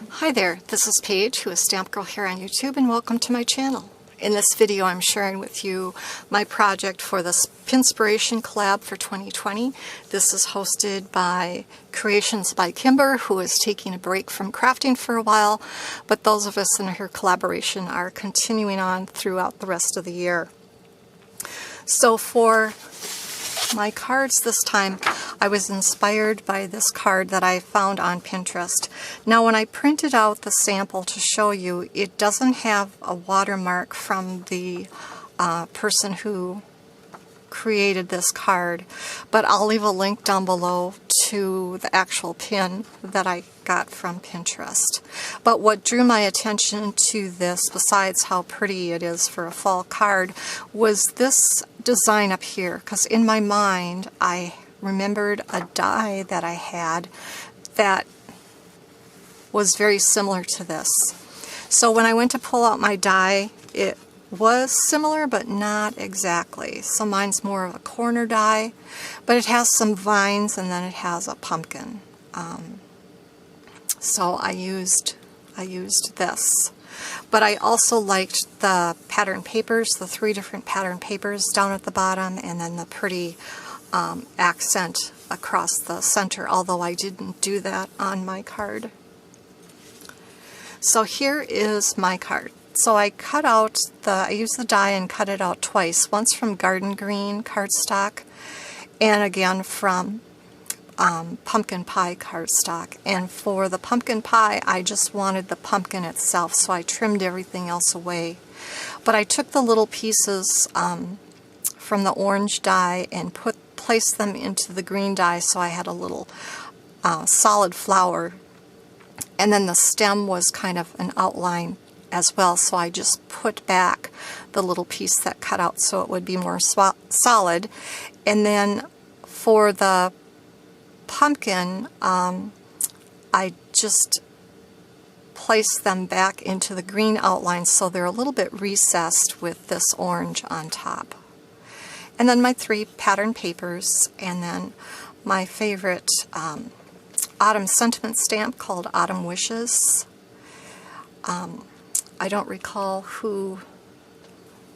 Hi there, this is Paige, who is Stmpgrl here on YouTube, and welcome to my channel. In this video I'm sharing with you my project for this Pinspiration collab for 2020. This is hosted by Kreationsby Kimber, who is taking a break from crafting for a while, but those of us in her collaboration are continuing on throughout the rest of the year. So for my cards this time, I was inspired by this card that I found on Pinterest. Now when I printed out the sample to show you, it doesn't have a watermark from the person who created this card, but I'll leave a link down below to the actual pin that I got from Pinterest. But what drew my attention to this, besides how pretty it is for a fall card, was this design up here, because in my mind I remembered a die that I had that was very similar to this. So when I went to pull out my die, it was similar but not exactly. So mine's more of a corner die, but it has some vines and then it has a pumpkin. So I used this. But I also liked the pattern papers, the 3 different pattern papers down at the bottom, and then the pretty accent across the center, although I didn't do that on my card. So here is my card. So I cut out I used the die and cut it out twice, once from Garden Green cardstock and again from pumpkin pie cardstock. And for the pumpkin pie, I just wanted the pumpkin itself, so I trimmed everything else away. But I took the little pieces from the orange die and placed them into the green die, so I had a little solid flower. And then the stem was kind of an outline as well, so I just put back the little piece that cut out so it would be more solid. And then for the pumpkin, I just placed them back into the green outline so they're a little bit recessed with this orange on top. And then my 3 pattern papers, and then my favorite autumn sentiment stamp called Autumn Wishes. I don't recall who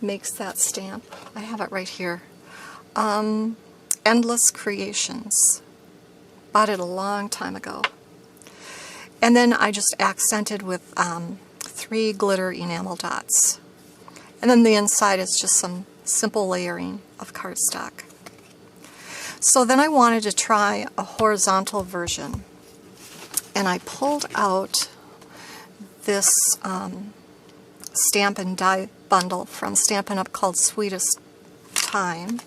makes that stamp. I have it right here. Endless Creations. Bought it a long time ago. And then I just accented with 3 glitter enamel dots. And then the inside is just some simple layering of cardstock. So then I wanted to try a horizontal version. And I pulled out this stamp and die bundle from Stampin' Up! Called Sweetest Time.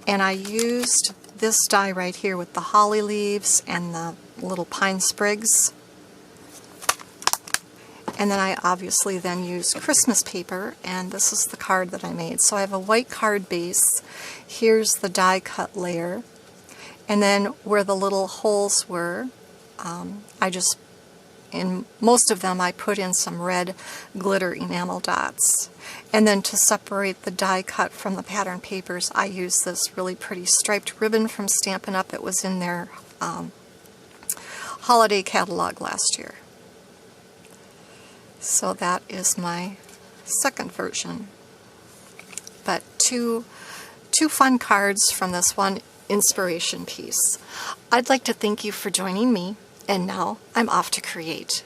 And I used this die right here with the holly leaves and the little pine sprigs. And then I obviously then used Christmas paper, and this is the card that I made. So I have a white card base. Here's the die cut layer. And then where the little holes were, in most of them I put in some red glitter enamel dots. And then to separate the die cut from the pattern papers, I used this really pretty striped ribbon from Stampin' Up! It was in their holiday catalog last year. So that is my second version. But two fun cards from this one inspiration piece. I'd like to thank you for joining me, and now I'm off to create.